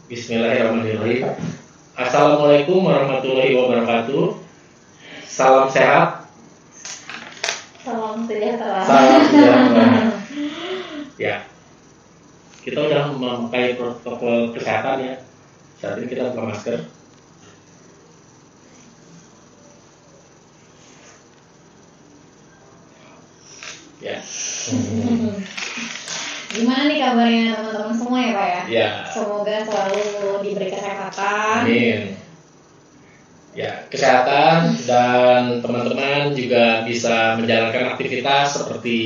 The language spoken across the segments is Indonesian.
Bismillahirrahmanirrahim. Assalamualaikum warahmatullahi wabarakatuh. Salam sehat. Salam sejahtera. Salam sejahtera. Ya, kita udah memakai protokol kesehatan ya. Saat ini kita buka masker. Ya. Gimana nih kabarnya teman-teman semua ya Pak ya? Ya. Semoga selalu diberi kesehatan. Amin. Ya, kesehatan dan teman-teman juga bisa menjalankan aktivitas seperti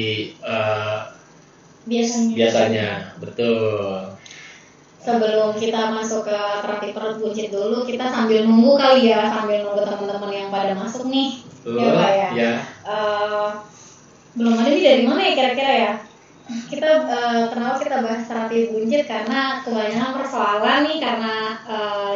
biasanya. Betul. Sebelum kita masuk ke terapi perut buncit dulu, kita sambil nunggu kali ya, sambil nunggu teman-teman yang pada masuk nih. Betul. Ya Pak ya. Ya. Belum ada nih dari mana ya kira-kira ya? Kita kenapa kita bahas terapi buncit, karena kebanyakan persoalan nih karena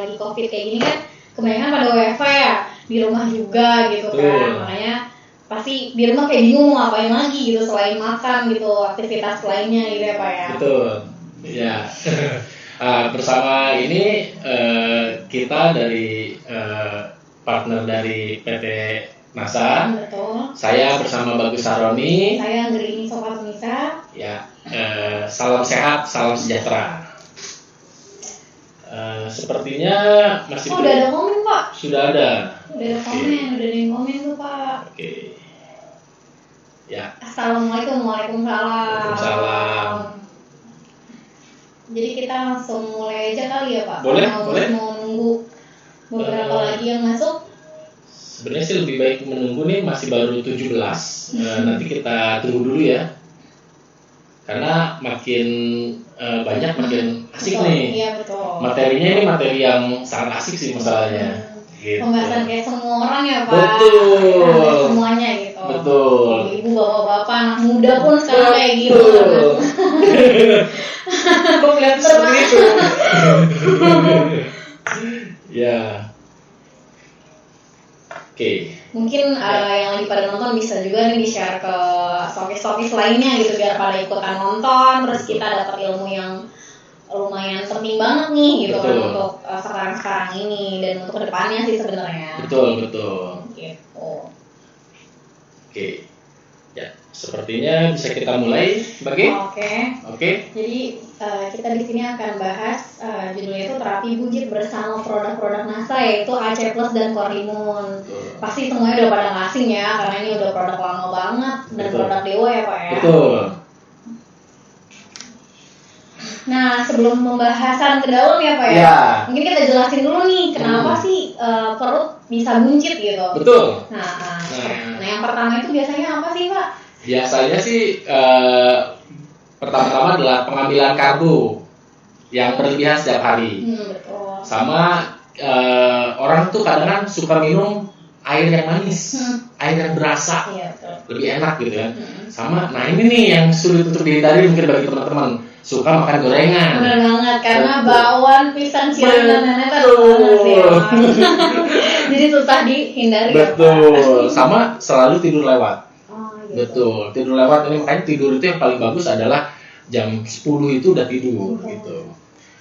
lagi COVID kayak gini kan, kebanyakan pada WFH ya, di rumah juga gitu kan. Makanya pasti di rumah kayak bingung mau ngapain lagi gitu selain makan gitu, aktivitas lainnya gitu ya Pak ya. Betul. Ya. Bersama ini kita dari partner dari PT NASA. Betul. Saya bersama Bagus Saroni. Saya Anggerini Sobat Nisa. Ya, salam sehat, salam sejahtera. Sepertinya masih. Udah ada komen Pak? Sudah ada. Udah ada komen, udah ada yang komen tuh Pak. Oke. Ya. Assalamualaikum, waalaikumsalam. Waalaikumsalam. Jadi kita langsung mulai aja kali ya Pak. Boleh. Mau nunggu beberapa lagi yang masuk. Sebenarnya sih lebih baik menunggu nih, masih baru 17. Nanti kita tunggu dulu ya. Karena makin banyak makin asik betul, nih. Iya betul. Materinya ini materi yang sangat asik sih masalahnya. Gitu. Pembahasan kayak semua orang ya Pak. Betul. Nah, semuanya gitu. Betul. Ibu, bapak-bapak, anak muda pun sekarang kayak gitu. Kok lihat seperti itu? Ya. Oke. Mungkin yang lagi pada nonton bisa juga nih di-share ke stokis-stokis lainnya gitu, biar pada ikutan nonton, terus kita dapat ilmu yang lumayan penting banget nih gitu. Betul. Kan untuk sekarang ini dan untuk kedepannya sih sebenarnya. Betul. Gitu. Oke. Ya, sepertinya bisa kita mulai, Bagi. Oke. Jadi kita di sini akan bahas judulnya itu terapi buncit bersama produk-produk NASA, yaitu AC Plus dan Corlimun. Pasti semuanya udah pada nggak asing ya, karena ini udah produk lama banget dan produk dewa ya Pak ya. Betul. Nah, sebelum pembahasan ke dalam ya Pak ya, mungkin kita jelasin dulu nih kenapa sih perut bisa buncit gitu. Betul. Nah, yang pertama itu biasanya apa sih Pak? Biasanya sih pertama-tama adalah pengambilan karbo yang berlebihan setiap hari. Betul. Sama orang tuh kadang suka minum air yang manis, air yang berasa, lebih enak gitu ya. Sama, nah ini nih yang sulit untuk dihindari mungkin bagi teman-teman, suka makan gorengan. Benar banget, karena bakwan, pisang, cireng dan nenek kan jadi susah dihindari. Betul. Sama selalu tidur lewat. Betul, tidur lewat ini, makanya tidur itu yang paling bagus adalah jam 10 itu udah tidur gitu.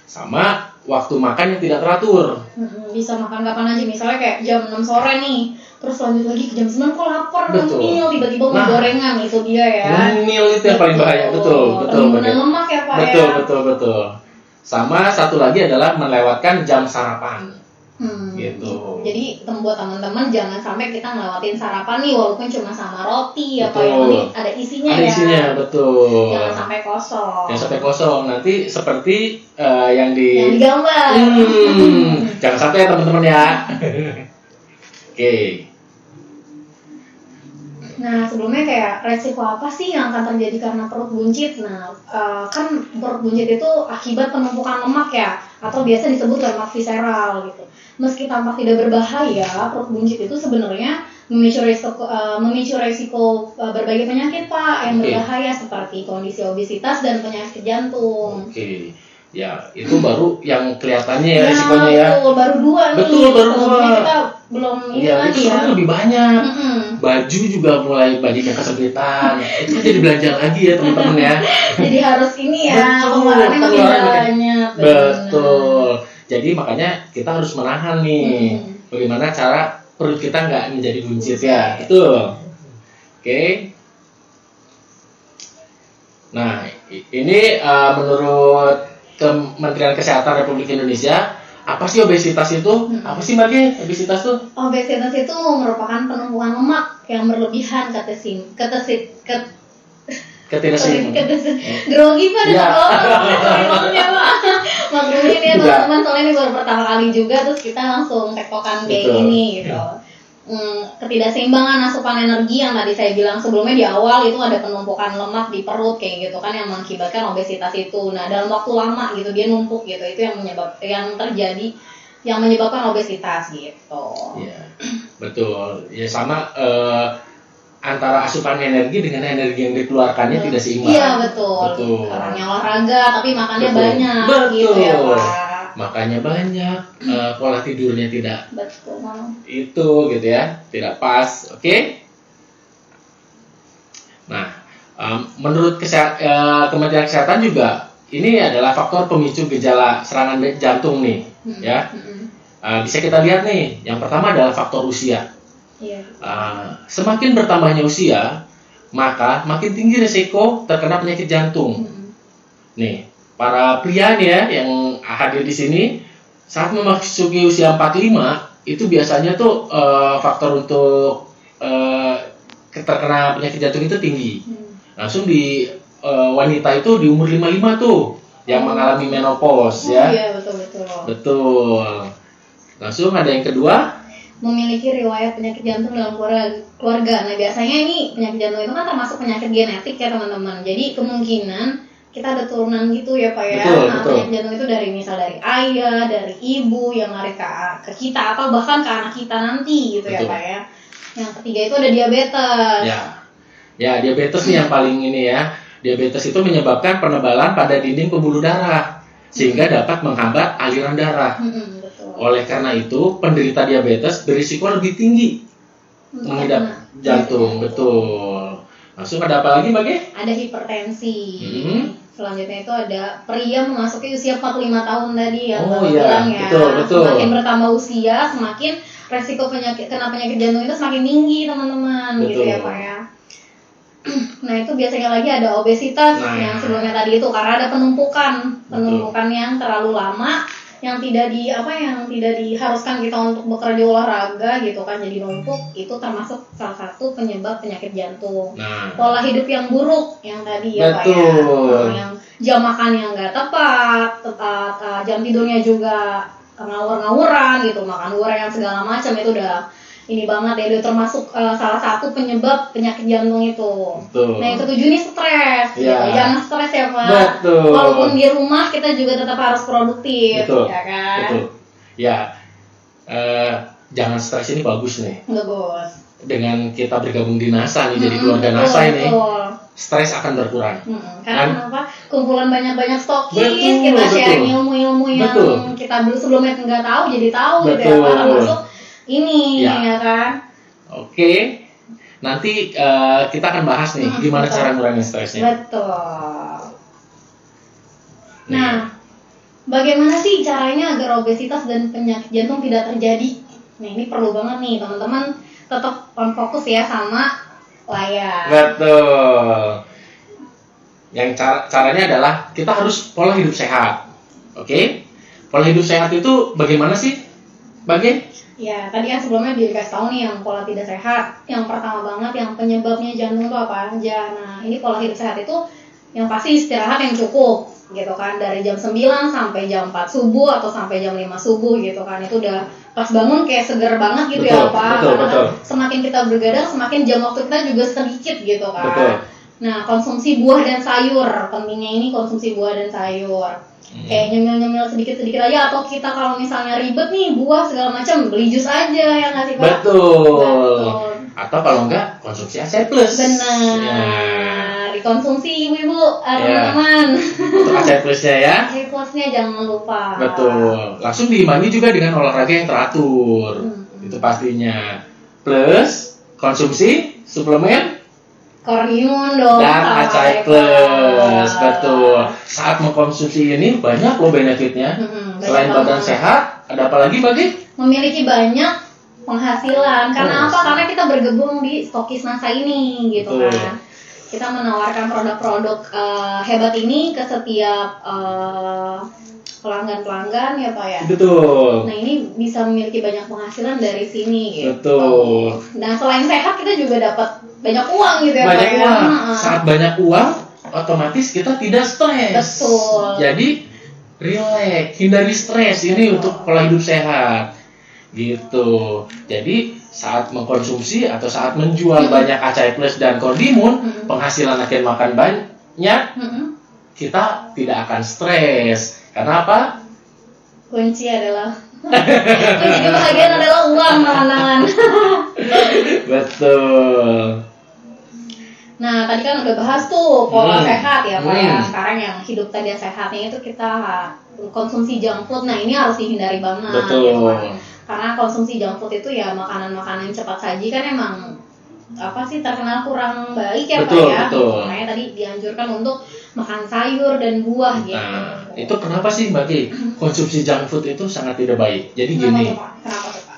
Sama waktu makan yang tidak teratur. Bisa makan kapan aja, misalnya kayak jam 6 sore nih, terus lanjut lagi ke jam 9 kok lapar, ngemil, tiba-tiba mau gorengan, itu dia ya. Ngemil itu yang paling bahaya, betul. Timbunan lemak ya Pak betul, ya. Betul. Sama satu lagi adalah melewatkan jam sarapan. Gitu. Jadi buat teman-teman jangan sampai kita ngelewatin sarapan nih, walaupun cuma sama roti ya Pak, yang ini ada isinya ya. Ada isinya, betul. Jangan sampai kosong. Jangan sampai kosong, nanti seperti yang digambar. Jangan sampai ya teman-teman ya. Oke. Nah, sebelumnya kayak resiko apa sih yang akan terjadi karena perut buncit? Nah, kan perut buncit itu akibat penumpukan lemak ya, atau biasa disebut lemak visceral gitu. Meski tampak tidak berbahaya, perut buncit itu sebenarnya memicu resiko berbagai penyakit Pak yang berbahaya seperti kondisi obesitas dan penyakit jantung. Oke. Ya, itu baru yang kelihatannya ya resikonya ya. Betul, baru 2 nih. Betul, baru 2. Kita belum ini ya, lagi itu ya. lebih banyak. Baju juga mulai banyak yang kesempitan. Itu jadi belanja lagi ya teman-teman ya. Jadi harus ini ya, pengeluarannya makin banyak. Betul. Jadi makanya kita harus menahan nih. Bagaimana cara perut kita nggak menjadi buncit ya. Betul. Oke. Nah, ini menurut Kementerian Kesehatan Republik Indonesia, apa sih obesitas itu? Apa sih Mbak Ge, obesitas itu? Obesitas itu merupakan penumpukan lemak yang berlebihan grogi pada maksudnya Pak. Maksudnya ini teman-teman, soalnya ini baru pertama kali juga, terus kita langsung tektokan kayak gini gitu. Ketidakseimbangan asupan energi yang tadi saya bilang sebelumnya di awal, itu ada penumpukan lemak di perut kayak gitu kan yang mengakibatkan obesitas itu. Nah, dalam waktu lama gitu dia numpuk gitu, itu yang menyebabkan obesitas gitu. Iya, betul. Ya sama antara asupan energi dengan energi yang dikeluarkannya tidak seimbang. Iya, betul. Orangnya olahraga tapi makannya banyak gitu ya Pak. Makannya banyak, pola tidurnya tidak. Betul. Itu gitu ya, tidak pas. Oke? Nah, menurut Kementerian Kesehatan juga ini adalah faktor pemicu gejala serangan jantung nih, ya. Bisa kita lihat nih, yang pertama adalah faktor usia. Semakin bertambahnya usia, maka makin tinggi risiko terkena penyakit jantung. Nih, para pria nih ya yang hadir di sini saat memasuki usia 45 itu biasanya tuh faktor untuk terkena penyakit jantung itu tinggi. Langsung di wanita itu di umur 55 tuh yang mengalami menopause ya. Iya, Betul. Langsung ada yang kedua, memiliki riwayat penyakit jantung dalam keluarga. Nah, biasanya ini penyakit jantung itu kan termasuk penyakit genetik ya teman-teman. Jadi kemungkinan kita ada turunan gitu ya Pak ya. Betul. Penyakit jantung itu dari ayah, dari ibu yang lari ke kita atau bahkan ke anak kita nanti gitu. Betul. Ya Pak ya. Yang ketiga itu ada diabetes. Ya, diabetes nih yang paling ini ya. Diabetes itu menyebabkan penebalan pada dinding pembuluh darah sehingga dapat menghambat aliran darah. Oleh karena itu, penderita diabetes berisiko lebih tinggi mengidap jantung. Betul. Langsung ada apa lagi Mbak? Ada hipertensi. Selanjutnya itu ada pria memasuki usia 45 tahun tadi yang bilang ya. Betul. Semakin bertambah usia, semakin resiko kena penyakit jantung itu semakin tinggi teman-teman. Gitu ya Pak ya. Nah, itu biasanya lagi ada obesitas yang sebelumnya tadi itu karena ada penumpukan yang terlalu lama yang tidak diharuskan kita untuk bekerja olahraga gitu kan, jadi numpuk, itu termasuk salah satu penyebab penyakit jantung. Pola hidup yang buruk yang tadi ya Pak ya, yang jam makan yang nggak tepat, jam tidurnya juga ngawur-ngawuran gitu, makan goreng yang segala macam, itu udah ini banget ya, itu termasuk salah satu penyebab penyakit jantung itu. Betul. Nah, yang ketujuh nih stres. Gitu. Jangan stres ya Pak. Betul. Walaupun di rumah kita juga tetap harus produktif. Betul. Ya kan? Betul. Ya, jangan stres ini bagus nih. Bagus. Dengan kita bergabung di NASA nih, jadi keluarga NASA ini, stres akan berkurang. Karena apa? Kumpulan banyak-banyak stokis, kita sharing ilmu-ilmu yang kita sebelumnya nggak tahu, jadi tahu gitu ya Pak. Termasuk ini ya kan. Oke. Nanti kita akan bahas nih gimana cara ngurangin stresnya. Betul. Nah, bagaimana sih caranya agar obesitas dan penyakit jantung tidak terjadi? Nah, ini perlu banget nih teman-teman tetap fokus ya sama layar. Betul. Yang caranya adalah kita harus pola hidup sehat. Oke? Pola hidup sehat itu bagaimana sih? Ya, tadi kan sebelumnya dikasih tahu nih yang pola tidak sehat. Yang pertama banget yang penyebabnya jantung itu apa aja. Nah, ini pola hidup sehat itu yang pasti istirahat yang cukup gitu kan, dari jam 9 sampai jam 4 subuh atau sampai jam 5 subuh gitu kan, itu udah pas bangun kayak seger banget gitu. Betul, ya Pak, betul, karena betul. semakin kita bergadang semakin jam waktu kita juga sedikit gitu kan. Betul. Nah, konsumsi buah dan sayur, pentingnya ini konsumsi buah dan sayur. Kayak nyemil-nyemil sedikit-sedikit aja, atau kita kalau misalnya ribet nih buah segala macam, beli jus aja ya nggak sih Pak? Betul. Atau kalau enggak konsumsi AC plus. Benar. Ya. Dikonsumsi ibu-ibu, teman-teman. Untuk AC plusnya ya. AC plusnya jangan lupa. Betul. Langsung diimbangi juga dengan olahraga yang teratur. Itu pastinya. Plus konsumsi suplemen Kornimun dong. dan AC plus. Betul. Saat mengkonsumsi ini banyak loh benefitnya. Selain badan sehat, ada apa lagi bagi? Memiliki banyak penghasilan. Karena apa? Karena kita bergabung di Stokis NASA ini gitu. Betul. Kan. Kita menawarkan produk-produk hebat ini ke setiap pelanggan-pelanggan ya Pak ya. Betul. Nah ini bisa memiliki banyak penghasilan dari sini gitu. Betul. Nah selain sehat kita juga dapat banyak uang gitu ya Pak. Banyak uang. Saat banyak uang, otomatis kita tidak stres. Betul. Jadi relax, hindari stres. Ini untuk pola hidup sehat. Gitu. Jadi saat mengkonsumsi atau saat menjual banyak acai plus dan kordimun, penghasilan akan makan banyak, kita tidak akan stres. Karena apa? Kunci kebahagiaan adalah uang, teman-teman. Betul. Nah, tadi kan udah bahas tuh pola sehat ya Pak ya. Sekarang yang hidup tadi sehatnya itu kita konsumsi junk food. Nah, ini harus dihindari banget. Betul. Ya, karena konsumsi junk food itu ya makanan-makanan cepat saji kan emang terkenal kurang baik ya betul, Pak ya. Betul. Makanya tadi dianjurkan untuk makan sayur dan buah gitu. Nah, itu kenapa sih Mbak Ki? Konsumsi junk food itu sangat tidak baik. Jadi gini. Kenapa tuh Pak?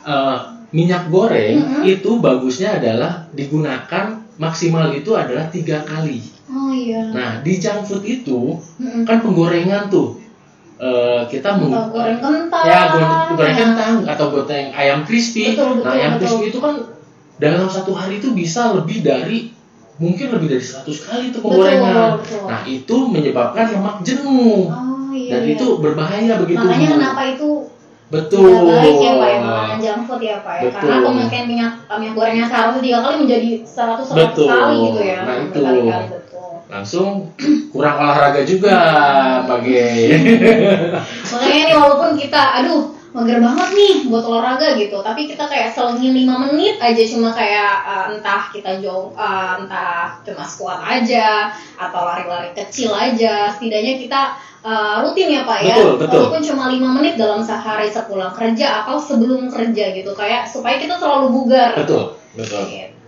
Minyak goreng itu bagusnya adalah digunakan maksimal itu adalah 3 kali. Oh iya. Nah, di junk food itu kan penggorengan tuh. Kita goreng kentang. Ya, goreng kentang atau goreng ayam crispy. Betul, ayam crispy itu kan dalam 1 hari itu bisa mungkin lebih dari 100 kali itu penggorengan. Betul. Nah, itu menyebabkan lemak jenuh. Oh iya. Dan itu berbahaya begitu. Makanya kenapa itu betul. Tidak baik ya Pak ya makanan junk food ya Pak ya. Betul. Karena pemakaian minyak gorengnya seharusnya 3 kali menjadi 100 kali gitu ya. Nah itu. Berkali-kali, betul. Langsung kurang olahraga juga Bagi. Makanya nih walaupun kita mager banget nih buat olahraga gitu, tapi kita kayak selengin 5 menit aja, cuma kayak entah kita entah cuma squat aja atau lari-lari kecil aja, setidaknya kita rutin ya Pak ya. Betul. Walaupun cuma 5 menit dalam sehari sepulang kerja atau sebelum kerja gitu, kayak supaya kita selalu bugar. Betul. Gitu.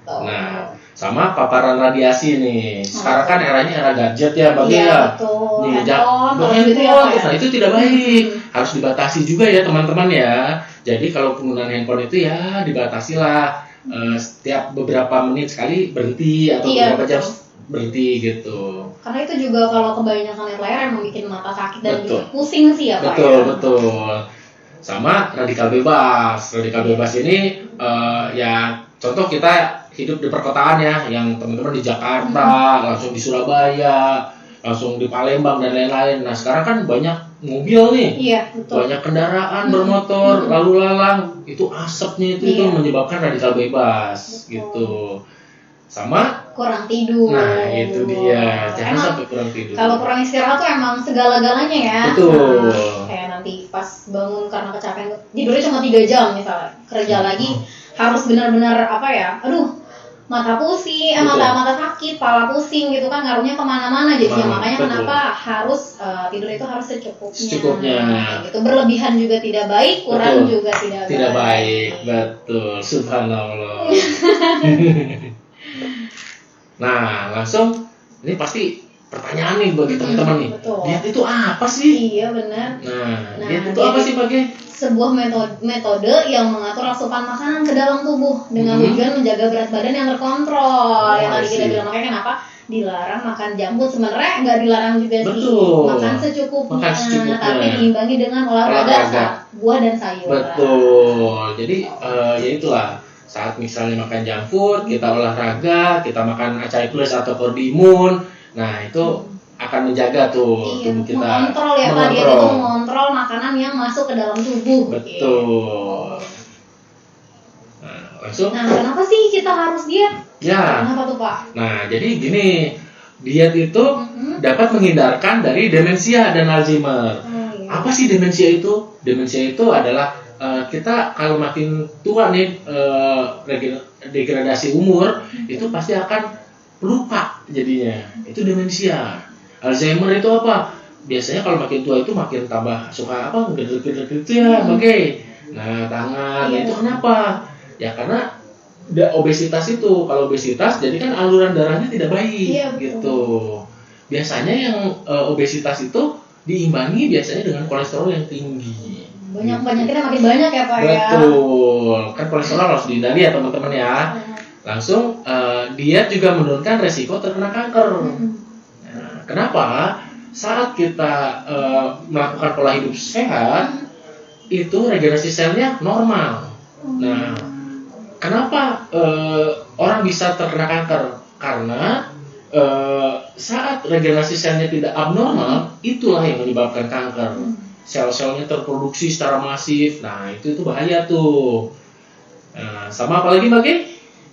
Nah, sama paparan radiasi nih. Sekarang kan eranya era gadget ya Bagi ya. Betul. Nih, handphone. Nah, itu tidak baik. Harus dibatasi juga ya teman-teman ya. Jadi kalau penggunaan handphone itu ya dibatasi lah. Setiap beberapa menit sekali berhenti atau beberapa jam berhenti gitu. Karena itu juga kalau kebanyakan layar emang bikin mata sakit dan bikin pusing sih ya Pak. Betul. Sama radikal bebas. Radikal bebas ini ya contoh kita hidup di perkotaan ya, yang teman-teman di Jakarta, langsung di Surabaya, langsung di Palembang dan lain-lain. Nah sekarang kan banyak mobil nih, iya, betul. Banyak kendaraan bermotor lalu lalang, itu asapnya itu menyebabkan radikal bebas gitu. Sama kurang tidur. Nah itu dia, jangan sampai kurang tidur. Kalau kurang istirahat tuh emang segala-galanya ya. Betul. Kayak nanti pas bangun karena kecapean, tidurnya cuma 3 jam misalnya, kerja lagi harus benar-benar mata pusing, mata sakit, kepala pusing gitu kan, ngaruhnya kemana-mana jadinya. Makanya kenapa harus tidur itu harus secukupnya. Gitu. Berlebihan juga tidak baik, kurang juga tidak baik. Betul, subhanallah. Nah, langsung ini pasti pertanyaan nih bagi teman-teman nih. Diet itu apa sih? Iya benar. Nah diet itu apa sih Bagi? Sebuah metode yang mengatur asupan makanan ke dalam tubuh dengan tujuan menjaga berat badan yang terkontrol. Yang tadi kita bilang, makanya kenapa dilarang makan junk food. Sebenarnya nggak dilarang juga sih, makan secukupnya, tapi diimbangi dengan olahraga, buah dan sayur. Betul. Jadi ya itulah, saat misalnya makan junk food, kita olahraga, kita makan acai plus atau kordimun. Nah itu akan menjaga tuh tubuh kita. Mengontrol ya Pak, dia itu mengontrol makanan yang masuk ke dalam tubuh. Betul. Nah, langsung. Nah, kenapa sih kita harus diet? Ya. Kenapa tuh Pak? Nah, jadi gini, diet itu dapat menghindarkan dari demensia dan Alzheimer. Iya. Apa sih demensia itu? Demensia itu adalah kita kalau makin tua nih, degradasi umur, itu pasti akan lupa jadinya. Itu demensia. Alzheimer itu apa? Biasanya kalau makin tua itu makin tambah suka apa? Gedeg-gedeg gitu ya, oke. Nah, tangan itu kenapa? Ya karena obesitas itu. Kalau obesitas jadi kan aluran darahnya tidak baik gitu. Biasanya yang obesitas itu diimbangi biasanya dengan kolesterol yang tinggi. Banyak-banyaknya makin banyak ya Pak. Betul. Kan kolesterol harus dihindari ya teman-teman ya. Langsung diet juga menurunkan resiko terkena kanker. Nah, kenapa? Saat kita melakukan pola hidup sehat, itu regenerasi selnya normal. Nah, kenapa orang bisa terkena kanker? Karena saat regenerasi selnya tidak abnormal, itulah yang menyebabkan kanker. Sel-selnya terproduksi secara masif. Nah, itu bahaya tuh. Nah, sama apa lagi Mbak?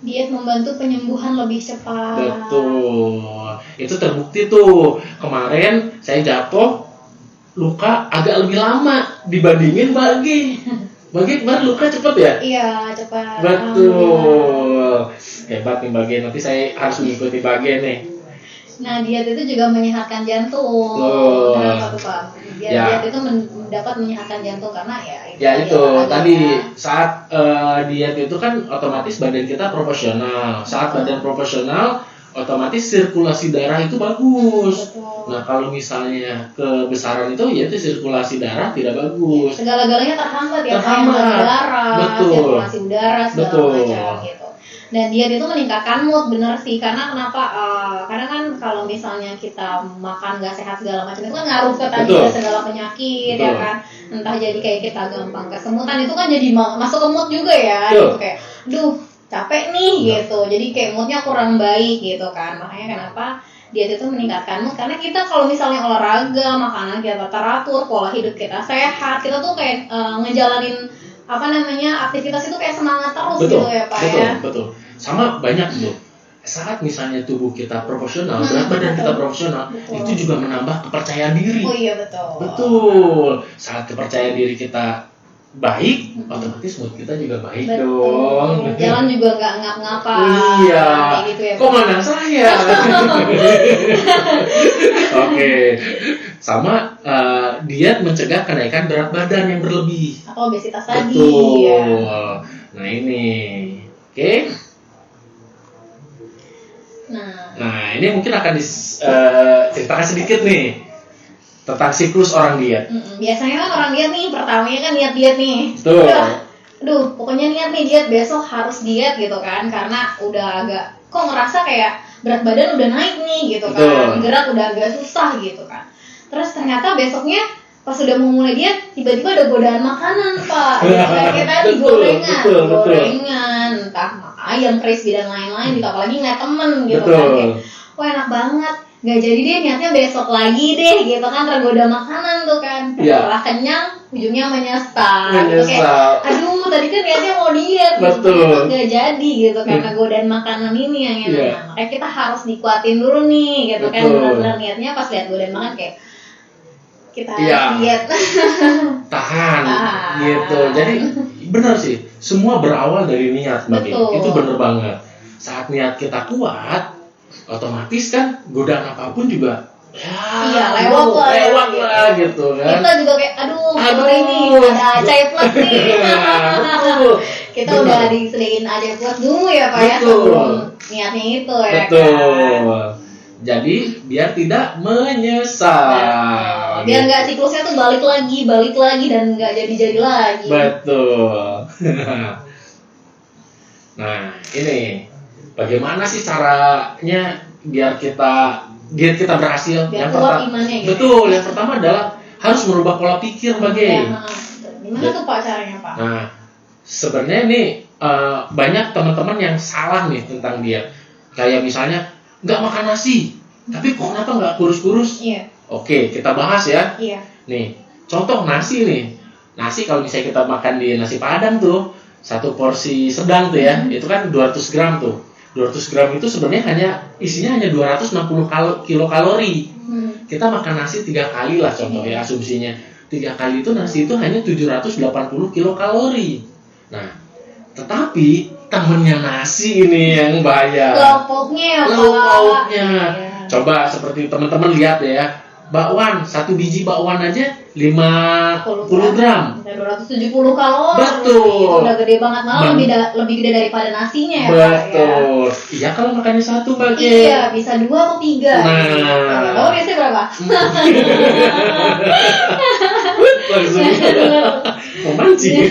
Diet membantu penyembuhan lebih cepat. Betul. Itu terbukti tuh. Kemarin saya jatuh, luka agak lebih lama dibandingin Bagi kemarin luka cepet ya? Iya, cepat. Betul. Hebat nih Bagi. Nanti saya harus mengikuti Bagi nih. Nah, diet itu juga menyehatkan jantung. Kenapa tuh Pak? Diet itu dapat menyehatkan jantung karena itu tadi saat diet itu kan otomatis badan kita proporsional. Saat badan proporsional, otomatis sirkulasi darah itu bagus. Betul. Nah, kalau misalnya kebesaran itu, yaitu sirkulasi darah tidak bagus. Segala-galanya terhambat ya, darah, sirkulasi udara, segala macam gitu. Dan diet itu meningkatkan mood, bener sih. Karena kenapa? Karena kan kalau misalnya kita makan gak sehat segala macam itu kan ngaruh ke tadi segala penyakit. Ya kan. Entah jadi kayak kita gampang kesemutan, itu kan jadi masuk ke mood juga ya. Gitu kayak, capek nih gitu. Jadi kayak moodnya kurang baik gitu kan. Makanya kenapa diet itu meningkatkan mood, karena kita kalau misalnya olahraga, makanan kita teratur, pola hidup kita sehat, kita tuh kayak ngejalanin aktivitas itu kayak semangat terus gitu ya Pak ya. Betul. Sama banyak tuh. Saat misalnya tubuh kita proporsional, berat badan kita proporsional, itu juga menambah kepercayaan diri. Oh iya betul. Betul. Saat kepercayaan diri kita baik, otomatis mood kita juga baik dong. Jalan juga nggak ngapa-ngapa. Iya. Gitu ya, kok mana saya? Oke. Sama diet mencegah kenaikan berat badan yang berlebih. Atau obesitas tadi. Betul. Ya. Nah ini, oke. Nah ini mungkin akan diceritakan sedikit nih tentang siklus orang diet. Biasanya kan orang diet nih, pertamanya kan niat diet nih. Betul. Pokoknya niat nih diet, besok harus diet gitu kan, karena udah agak kok ngerasa kayak berat badan udah naik nih gitu kan, gerak udah agak susah gitu kan. Terus ternyata besoknya pas udah mau mulai diet, tiba-tiba ada godaan makanan Pak. Kayak tadi gorengan, entah ayam crispy dan lain-lain, apalagi ngeliat temen gitu kan. Kayak, wah enak banget. Gak jadi deh, niatnya besok lagi deh gitu kan, tergoda makanan tuh kan. Setelah kenyang, ujungnya menyesal. Gitu, kayak, aduh tadi kan niatnya mau diet, gitu, gak jadi gitu karena godaan makanan ini yang enak. Makanya kita harus dikuatin dulu nih gitu kan, benar-benar niatnya pas lihat godaan makan kayak kita diet. Tahan gitu. Jadi benar sih, semua berawal dari niat Mbak. Itu bener banget. Saat niat kita kuat, otomatis kan godaan apapun juga lewat lah gitu kan. Kita juga kayak aduh ini ada acai plus nih. Kita udah disediain acai plus dulu ya Pak ya, sebelum niatnya itu ya. Betul. Jadi biar tidak menyesal. Biar nggak siklusnya tuh balik lagi dan nggak jadi lagi. Betul. Nah ini bagaimana sih caranya biar diet kita berhasil? Biar kuat imannya gitu. Betul. Yang pertama adalah harus merubah pola pikir Gimana tuh Pak caranya Pak? Nah sebenarnya nih banyak teman-teman yang salah nih tentang diet. Kayak misalnya nggak makan nasi, Tapi kok kenapa nggak kurus-kurus? Iya. Oke, kita bahas ya. Iya. Nih, contoh nasi nih. Nasi kalau misalnya kita makan di nasi Padang tuh, satu porsi sedang tuh ya, itu kan 200 gram tuh. 200 gram itu sebenarnya isinya hanya 260 kilokalori. Kita makan nasi 3 kali lah contoh ya, asumsinya. 3 kali itu nasi itu hanya 780 kilokalori. Nah, tetapi temennya nasi ini yang bahaya. Lauk pauknya. Coba seperti teman-teman lihat ya. Bakwan, satu biji bakwan aja 50 gram. 270 kalori. Betul. Itu udah gede banget, malah lebih gede daripada nasinya ya. Betul. Pak, ya? Iya kalau makannya satu Pak. Iya, bisa 2 atau 3. Nah. Kamu biasanya berapa? Langsung mau mancing.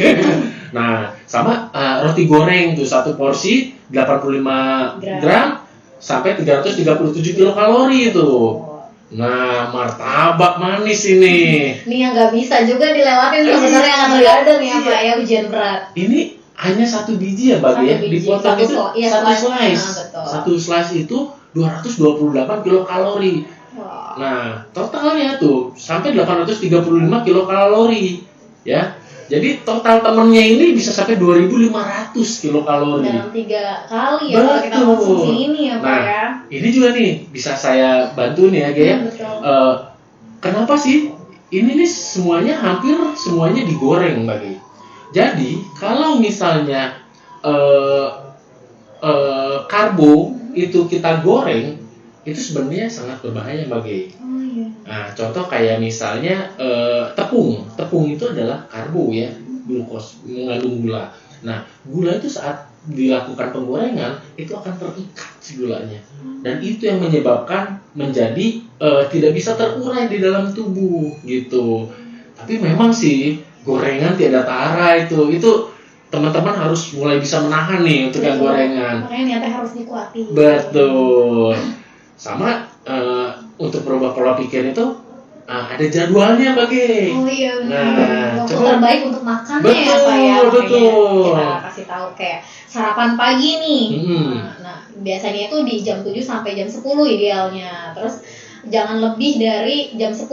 Nah, sama roti goreng tuh satu porsi 85 gram sampai 337 kilokalori itu. Nah, martabak manis ini. Ini yang nggak bisa juga dilewatin sebenarnya yang terkadang ya Pak ya, ujian berat. Ini hanya satu biji ya Bang ya, dipotong itu satu slice. Satu slice itu 228 kilokalori. Wow. Nah, totalnya tuh sampai 835 kilokalori ya. Jadi total temennya ini bisa sampai 2.500 kilokalori. Dalam 3 kali ya kalau kita konsumsi ini ya Pak ya. Ini juga nih bisa saya bantu nih ya Gaya. Kenapa sih? Ini nih hampir semuanya digoreng Mbak Gaya. Jadi kalau misalnya karbo itu kita goreng, itu sebenarnya sangat berbahaya Mbak Gaya. Nah, contoh kayak misalnya tepung. Tepung itu adalah karbo ya, glukos, mengandung gula. Nah, gula itu saat dilakukan penggorengan itu akan terikat si gulanya. Dan itu yang menyebabkan menjadi tidak bisa terurai di dalam tubuh gitu. Tapi memang sih gorengan tiada tara itu. Itu teman-teman harus mulai bisa menahan nih untuk yang gorengan. Makanya niatnya harus dikuatin. Betul. Sama untuk berubah pola pikir itu ada jadwalnya bagi. Oh iya benar. Nah, waktu terbaik untuk makan ya Pak ya. Betul. Kita kasih tahu kayak sarapan pagi nih. Nah, biasanya itu di jam 7 sampai jam 10 idealnya. Terus jangan lebih dari jam 10.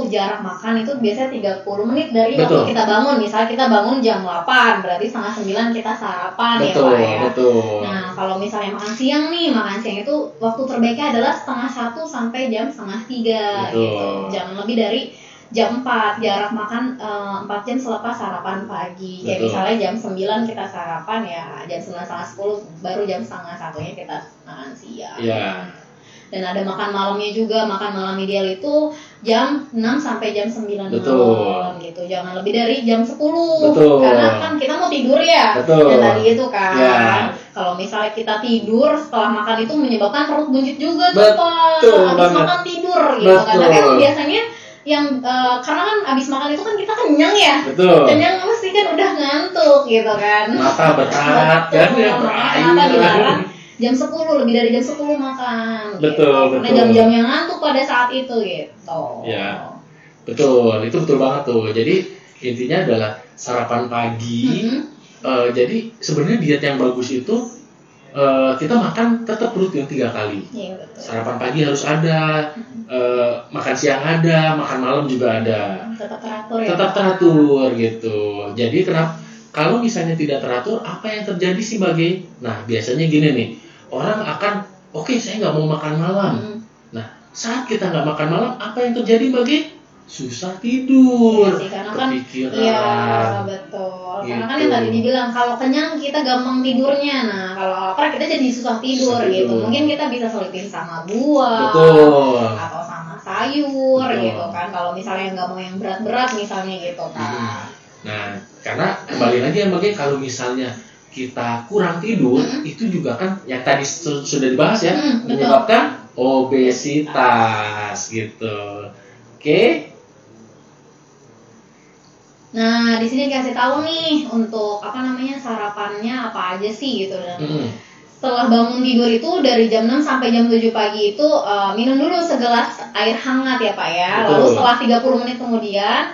Jarak makan itu biasanya 30 menit dari waktu kita bangun. Misalnya kita bangun jam 8, berarti setengah 9 kita sarapan ya Pak ya. Betul. Nah, kalau misalnya makan siang nih, makan siang itu waktu terbaiknya adalah setengah 1 sampai jam setengah 3 gitu. Jangan lebih dari jam 4, jarak makan 4 jam selepas sarapan pagi. Kayak misalnya jam 9 kita sarapan ya, jam 9 setengah 10 baru jam setengah 1-nya kita makan siang. Iya. Dan ada makan malamnya juga. Makan malam ideal itu jam 6 sampai jam 9 malam gitu. Jangan lebih dari jam 10. Karena kan kita mau tidur ya. Dan tadi itu kan. Kalau misalnya kita tidur setelah makan itu menyebabkan perut buncit juga tuh Pak. Habis makan tidur gitu kan. Tapi biasanya yang karena kan abis makan itu kan kita kenyang ya. Kenyang mesti kan udah ngantuk gitu kan. Mata berat kan ya. Mata dilarang jam 10, lebih dari jam 10 makan. Betul. Karena jam-jam yang ngantuk pada saat itu gitu. Ya. Betul, itu betul banget tuh. Jadi intinya adalah sarapan pagi. Jadi sebenarnya diet yang bagus itu kita makan tetap rutin 3 kali. Iya, betul. Sarapan pagi harus ada, makan siang ada, makan malam juga ada. Tetap teratur ya. Tetap teratur gitu. Jadi kalau misalnya tidak teratur, apa yang terjadi sih Bagi? Nah, biasanya gini nih. Orang akan, oke, saya nggak mau makan malam. Nah, saat kita nggak makan malam, apa yang terjadi Bagi? Susah tidur, iya sih, karena kepikiran. Kan, iya, betul. Gitu. Karena kan yang tadi dibilang, kalau kenyang kita gampang tidurnya. Nah, kalau lapar kita jadi susah tidur gitu. Mungkin kita bisa selipin sama buah. Betul. Atau sama sayur gitu kan. Kalau misalnya nggak mau yang berat-berat misalnya gitu kan. Nah, karena kembali lagi ya Bagi, kalau misalnya kita kurang tidur, itu juga kan yang tadi sudah dibahas ya, menyebabkan obesitas gitu. Oke. Nah, di sini dikasih tahu nih untuk sarapannya apa aja sih gitu. Dan setelah bangun tidur itu dari jam 6 sampai jam 7 pagi itu minum dulu segelas air hangat ya Pak ya. Lalu setelah 30 menit kemudian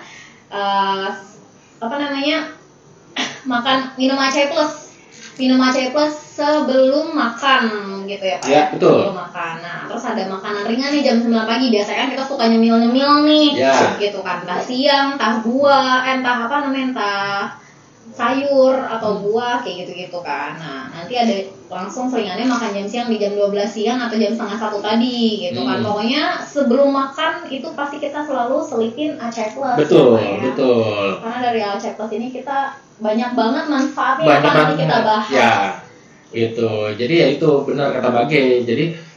minum Acai Plus sebelum makan gitu ya Pak. Ya, betul. Sebelum makan. Nah, terus terus ada makanan ringan nih jam 9 pagi. Biasanya kan kita suka nyemil-nyemil nih, gitu kan. Entah siang, entah buah, entah apa namanya, entah sayur atau buah kayak gitu-gitu kan. Nah, nanti ada langsung selingannya makan jam siang di jam 12 siang atau jam setengah 1 tadi gitu kan. Pokoknya sebelum makan itu pasti kita selalu selipin Acai Plus. Betul, ya. betul. Karena dari Acai Plus ini kita banyak banget manfaatnya yang nanti kita bahas. Ya, gitu. Jadi ya itu benar kata Bage. Jadi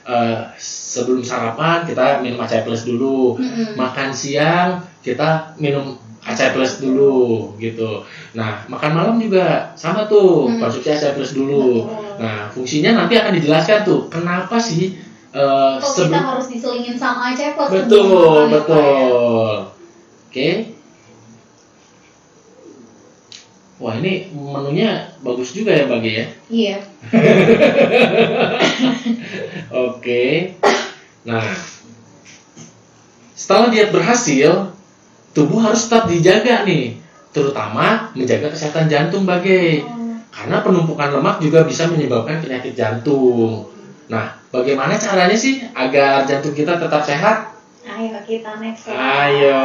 sebelum sarapan kita minum Acai Plus dulu. Makan siang kita minum Acai Plus dulu gitu. Nah, makan malam juga sama tuh, konsumsi Acai Plus dulu. Nah, fungsinya nanti akan dijelaskan tuh, kenapa sih kita harus diselingin sama Acai Plus. Betul. Oke. Wah, ini menunya bagus juga ya Bagi ya? Iya. Oke. Nah, setelah diet berhasil, tubuh harus tetap dijaga nih, terutama menjaga kesehatan jantung Bage. Karena penumpukan lemak juga bisa menyebabkan penyakit jantung. Nah, bagaimana caranya sih agar jantung kita tetap sehat? Ayo kita next. Ayo.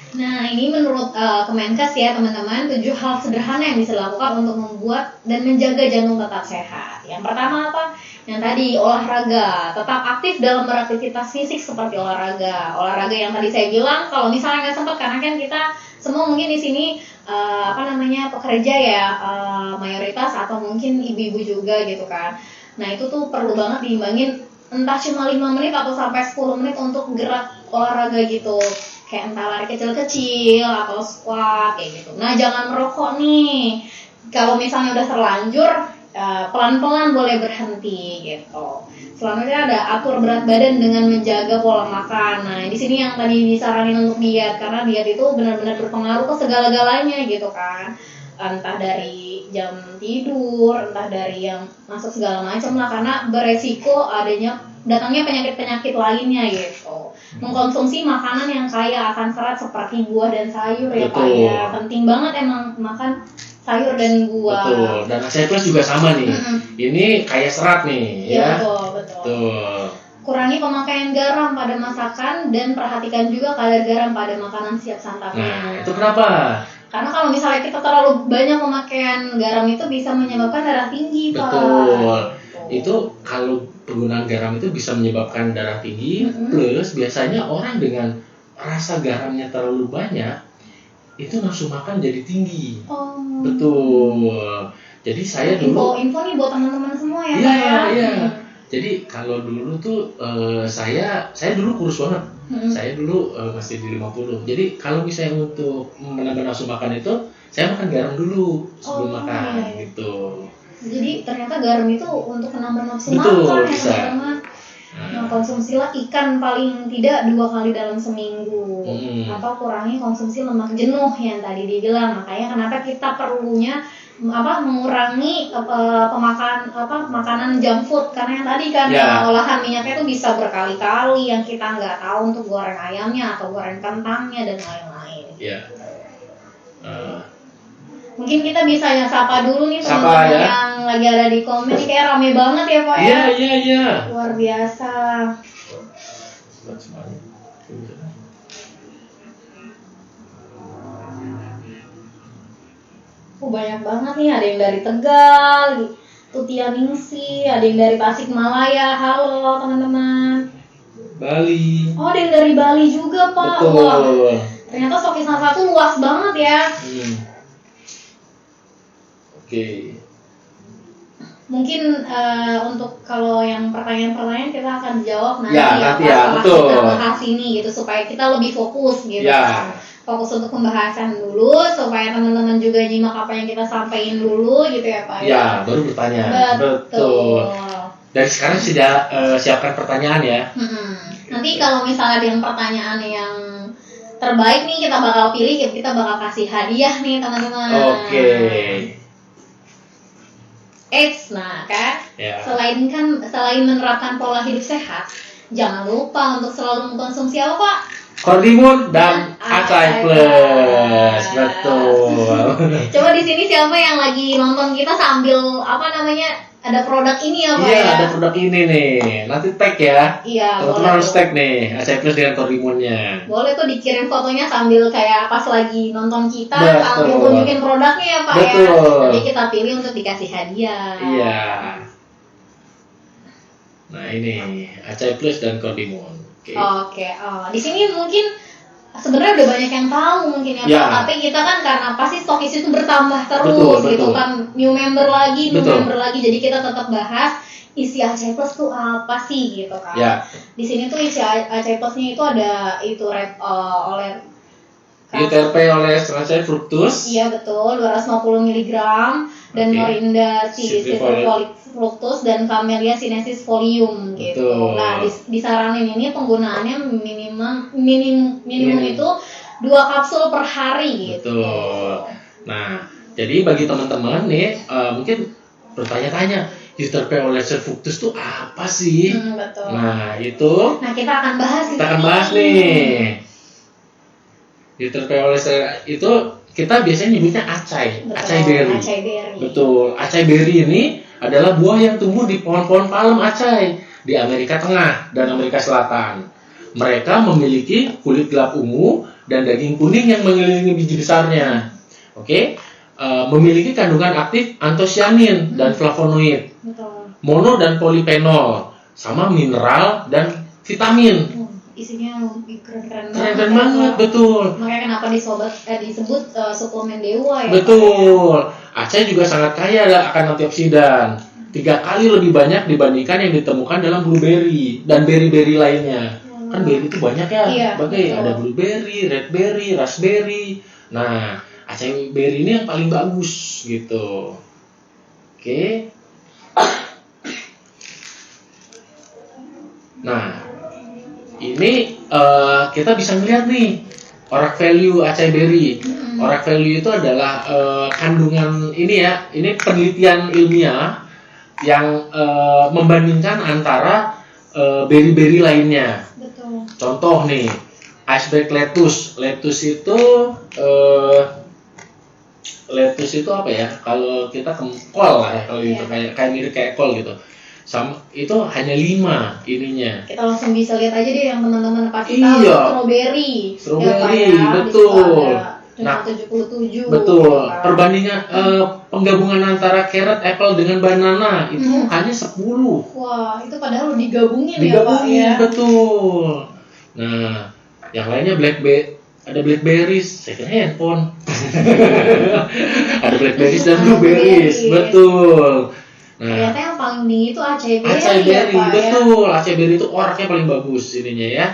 Nah, ini menurut Kemenkes ya teman-teman, 7 hal sederhana yang bisa dilakukan untuk membuat dan menjaga jantung tetap sehat. Yang pertama apa? Yang tadi olahraga, tetap aktif dalam beraktivitas fisik seperti olahraga. Olahraga yang tadi saya bilang, kalau misalnya nggak sempat, karena kan kita semua mungkin di sini pekerja ya, mayoritas atau mungkin ibu-ibu juga gitu kan. Nah, itu tuh perlu banget diimbangin, entah cuma 5 menit atau sampai 10 menit untuk gerak olahraga gitu. Kayak entah lari kecil-kecil atau squat kayak gitu. Nah, jangan merokok nih. Kalau misalnya udah terlanjur, pelan-pelan boleh berhenti gitu. Selanjutnya ada atur berat badan dengan menjaga pola makan. Nah, di sini yang tadi disaranin untuk diet, karena diet itu benar-benar berpengaruh ke segala-galanya gitu kan. Entah dari jam tidur, entah dari yang masuk segala macam lah, karena beresiko datangnya penyakit-penyakit lainnya gitu. Mengkonsumsi makanan yang kaya akan serat seperti buah dan sayur ya Pak ya. Penting banget emang makan sayur dan buah. Betul. Dan Acai Plus juga sama nih. Ini kaya serat nih ya. Betul. Kurangi pemakaian garam pada masakan dan perhatikan juga kadar garam pada makanan siap santapnya. Nah, itu kenapa? Karena kalau misalnya kita terlalu banyak pemakaian garam itu bisa menyebabkan darah tinggi, Pak. Betul. Itu kalau penggunaan garam itu bisa menyebabkan darah tinggi, plus biasanya orang dengan rasa garamnya terlalu banyak itu nafsu makan jadi tinggi. Betul. Jadi saya dulu info nih buat teman-teman semua ya. Iya. Jadi kalau dulu tuh saya dulu kurus banget. Saya dulu masih di 50. Jadi kalau misalnya untuk menambah nafsu makan itu saya makan garam dulu sebelum makan gitu. Jadi ternyata garam itu untuk menambah nafsu makan ya teman-teman. Nah, konsumsilah ikan paling tidak 2 kali dalam seminggu. Atau kurangi konsumsi lemak jenuh yang tadi dibilang. Makanya kenapa kita perlunya mengurangi makanan junk food, karena yang tadi kan olahan minyaknya itu bisa berkali-kali yang kita nggak tahu, untuk goreng ayamnya atau goreng kentangnya dan lain-lain. Mungkin kita bisa sapa dulu nih teman-teman yang lagi ada di komen. Ini kayak rame banget ya Pak ya. Iya. Luar biasa. Banyak banget nih, ada yang dari Tegal, Tutianingsi, ada yang dari Tasikmalaya. Halo teman-teman. Bali. Ada yang dari Bali juga Pak. Betul. Wah, ternyata Sokisan 1 luas banget ya. Oke. Mungkin untuk kalau yang pertanyaan-pertanyaan kita akan jawab nanti setelah kita bahas ini gitu, supaya kita lebih fokus gitu kan. Fokus untuk pembahasan dulu supaya teman-teman juga nyimak apa yang kita sampaikan dulu gitu ya Pak. Ya, baru bertanya. Betul. Dari sekarang sudah siapkan pertanyaan ya. Nanti kalau misalnya ada yang pertanyaan yang terbaik nih, kita bakal pilih, kita bakal kasih hadiah nih teman-teman. Oke. Nah kan, selain menerapkan pola hidup sehat, jangan lupa untuk selalu mengkonsumsi apa Pak? Kordimun dan Acai Plus. Betul. Coba di sini siapa yang lagi nonton kita sambil ada produk ini ya Pak Iya, ya? ada produk ini nih. Nanti tag ya. Iya, teman-teman harus tag nih Acai Plus dengan Kordimonnya. Boleh tuh dikirim fotonya sambil kayak pas lagi nonton kita, Betul. sambil tunjukin produknya ya Pak Betul. ya. Nanti kita pilih untuk dikasih hadiah. Iya. Nah ini Acai Plus dan Kordimon. Oke. Di sini mungkin sebenarnya udah banyak yang tahu mungkin ya, Ya. Pak. Tapi kita kan karena pasti stokis itu bertambah terus Betul, gitu betul. kan, new member lagi, Betul. jadi kita tetap bahas isi Acai Plus tuh apa sih gitu kan. Ya. Di sini tuh isi Acai Plusnya itu ada itu oleh Diterpe oleh Acai Fructus. Iya betul, 250 mg dan Oke. Morinda Citrifolia Citrifolia Fructus dan Camellia sinensis Folium gitu. Betul. Nah, disaranin ini penggunaannya minimum itu 2 kapsul per hari gitu. Betul. Nah, jadi bagi teman-teman nih mungkin bertanya-tanya, Diterpe oleh Acai Fructus itu apa sih? Betul. Nah, itu Nah, kita akan bahas kita akan bahas nih. Diterpe oleh itu kita biasanya nyebutnya acai, Betul, acai berry. Acai berry. Betul, acai berry ini adalah buah yang tumbuh di pohon-pohon palem acai di Amerika Tengah dan Amerika Selatan. Mereka memiliki kulit gelap ungu dan daging kuning yang mengelilingi biji besarnya. Oke, memiliki kandungan aktif antosianin dan flavonoid, Betul. mono dan polifenol, sama mineral dan vitamin. Isinya keren-keren Keren banget, betul. Makanya kenapa disebut suplemen dewa ya. Betul. Acai juga sangat kaya akan antioksidan. 3 kali lebih banyak dibandingkan yang ditemukan dalam blueberry dan berry-berry lainnya. Kan berry itu banyak ya. Iya, Bagai betul. ada blueberry, redberry, raspberry. Nah, acai berry ini yang paling bagus gitu. Oke. Nah, ini kita bisa melihat nih orak value acai berry. Orak value itu adalah kandungan ini ya, ini penelitian ilmiah yang membandingkan antara berry-berry lainnya. Betul. Contoh nih, iceberg lettuce. Lettuce itu apa ya? Kalau kita kol lah ya, kalau itu kayak mirip kayak kol gitu. Sama itu hanya 5 ininya. Kita langsung bisa lihat aja deh yang teman-teman pasti Iya. tahu strawberry. Strawberry, Ya, Pak, ya. betul. Di situ ada 77. Betul. gitu kan. Perbandingan penggabungan antara carrot, apple dengan banana itu hanya 10. Wah, itu padahal digabungin ya Pak ya. Betul. Nah, yang lainnya ada blackberries, saya kira handphone. Ada blackberries dan blueberries, betul. Nah, ternyata yang paling tinggi itu acai berry, acai ya berry, Pak ya. betul. Acai berry itu oraknya paling bagus ininya ya.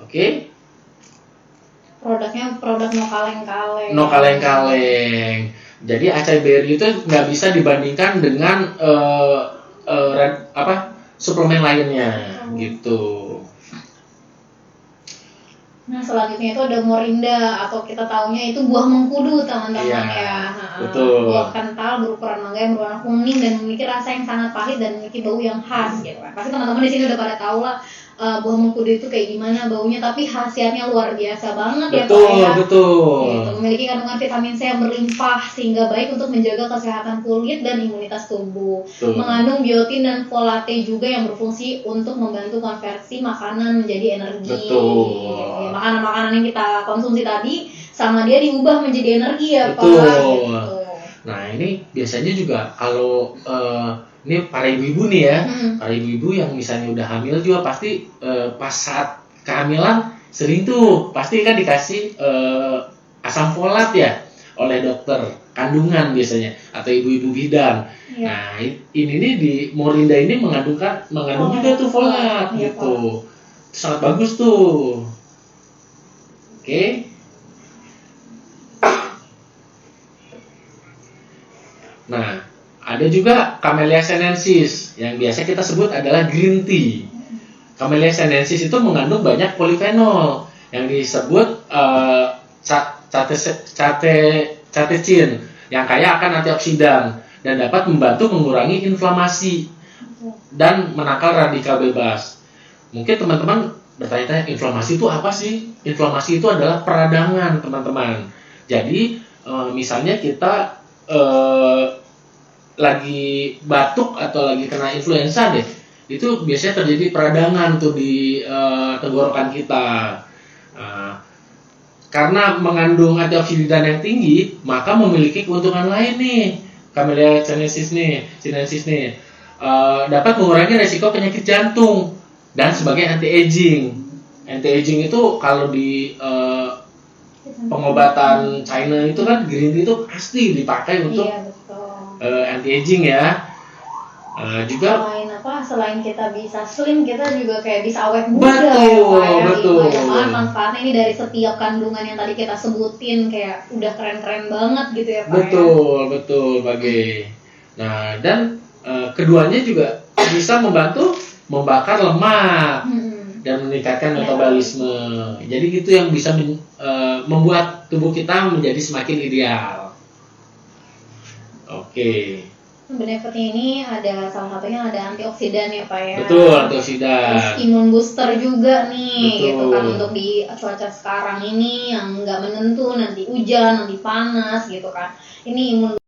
Oke. Produknya produk no kaleng-kaleng. No kaleng-kaleng. Jadi acai berry itu nggak bisa dibandingkan dengan suplemen lainnya gitu. Nah, selanjutnya itu ada morinda atau kita taunya itu buah mengkudu teman-teman Iya, ya. betul. Buah kental berukuran mangga yang berwarna kuning dan memiliki rasa yang sangat pahit dan memiliki bau yang khas gitu kan. Pasti teman-teman di sini udah pada tahu lah buah mengkudu itu kayak gimana baunya, tapi khasiatnya luar biasa banget ya Pak ya. Betul. Gitu, memiliki kandungan vitamin C yang berlimpah sehingga baik untuk menjaga kesehatan kulit dan imunitas tubuh. Betul. Mengandung biotin dan folate juga yang berfungsi untuk membantu konversi makanan menjadi energi. Betul. Makanan-makanan yang kita konsumsi tadi sama dia diubah menjadi energi ya Pak. Betul. Gitu. Nah ini biasanya juga kalau ini para ibu-ibu nih ya, para ibu-ibu yang misalnya udah hamil juga pasti pas saat kehamilan sering tuh pasti kan dikasih asam folat ya oleh dokter kandungan biasanya atau ibu-ibu bidan. Iya. Nah ini nih di morinda ini mengandung juga tuh folat Iya, gitu. Itu sangat bagus tuh. Oke. Nah, ada juga Camellia sinensis yang biasa kita sebut adalah green tea. Camellia sinensis itu mengandung banyak polifenol yang disebut catechin yang kaya akan antioksidan dan dapat membantu mengurangi inflamasi dan menangkal radikal bebas. Mungkin teman-teman bertanya-tanya, inflamasi itu apa sih? Inflamasi itu adalah peradangan, teman-teman. Jadi misalnya kita lagi batuk atau lagi kena influenza deh, itu biasanya terjadi peradangan tuh di tenggorokan kita. Karena mengandung antioksidan yang tinggi, maka memiliki keuntungan lain nih. Camellia sinensis nih dapat mengurangi resiko penyakit jantung dan sebagai anti-aging. Anti-aging itu kalau di pengobatan China itu kan green tea itu pasti dipakai untuk anti-aging ya. Juga selain kita bisa slim, kita juga kayak bisa awet muda. Betul. Banyak manfaatnya ini dari setiap kandungan yang tadi kita sebutin, kayak udah keren-keren banget gitu ya Pak. Betul Bagi. Nah, dan keduanya juga bisa membantu membakar lemak dan meningkatkan metabolisme. Jadi itu yang bisa membuat tubuh kita menjadi semakin ideal. Oke. Benefitnya ini ada salah satunya ada antioksidan ya Pak ya. Betul, antioksidan. Terus imun booster juga nih. Betul. Gitu kan, untuk di cuaca sekarang ini yang nggak menentu, nanti hujan, nanti panas gitu kan. Ini imun